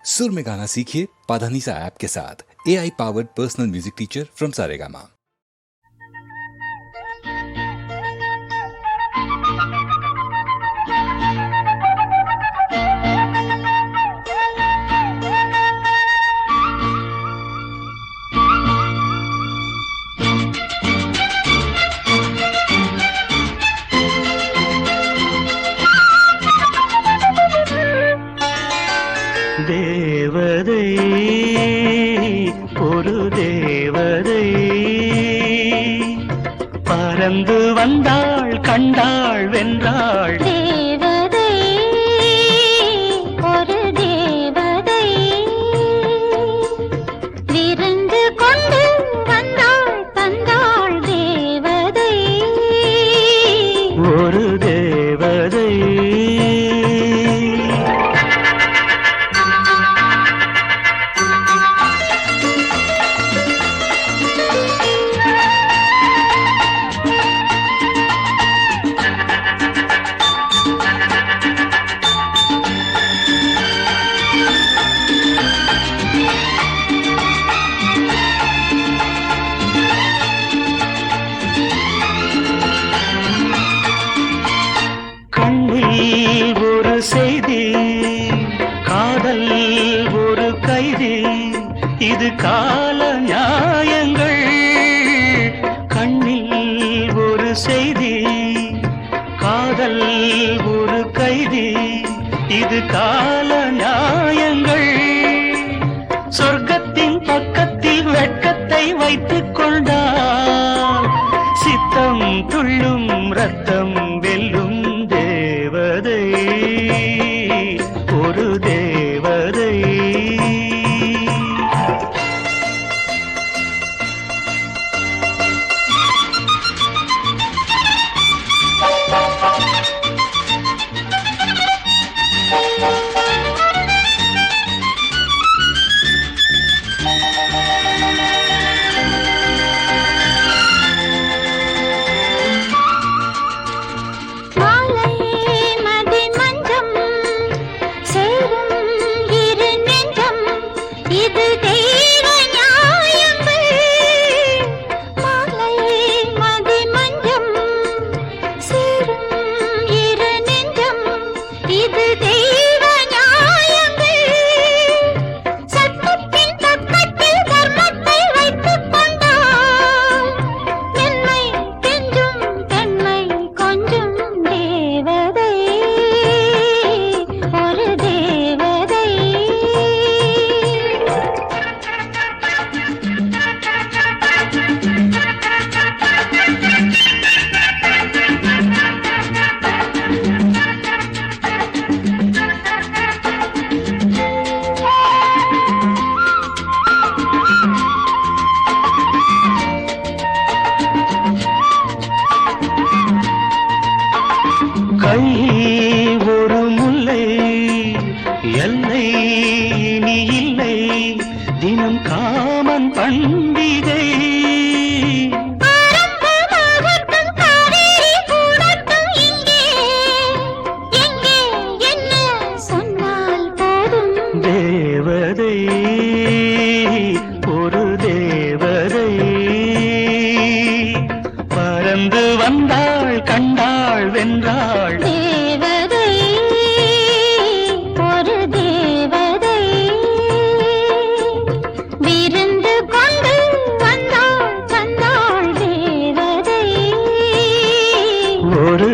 सुर में गाना सीखिए पाधानीसा ऐप के साथ। AI powered personal music teacher from Saregama. தேவதை ஒரு தேவதை பறந்து வந்தாள் கண்டாள் வென்றாள். தேவதை ஒரு தேவதை விருந்து கொண்டு வந்தாள் தந்தாள். தேவதை ஒரு தேவதை ஒரு செய்தி காதல் ஒரு கைதி இது கால நியாயங்கள். கண்ணில் ஒரு செய்தி காதல் ஒரு கைதி இது கால நியாயங்கள். சொர்க்கத்தின் பக்கத்தில் வெட்கத்தை வைத்துக் கொண்டால் சித்தம் துள்ளும் ரத்தம் வெல்லும். தேவதை ஒரு தேவதை கை ஒரு முல்லை எல்லை இனி இல்லை தினம் காமன் பண்டிகை. தேவதை ஒரு தேவதை பறந்து வந்தாள் கண்டாள் வென்றாள். தேவதை ஒரு தேவதை விருந்து கொண்டு வந்தாள் தந்தாள். தேவதை ஒரு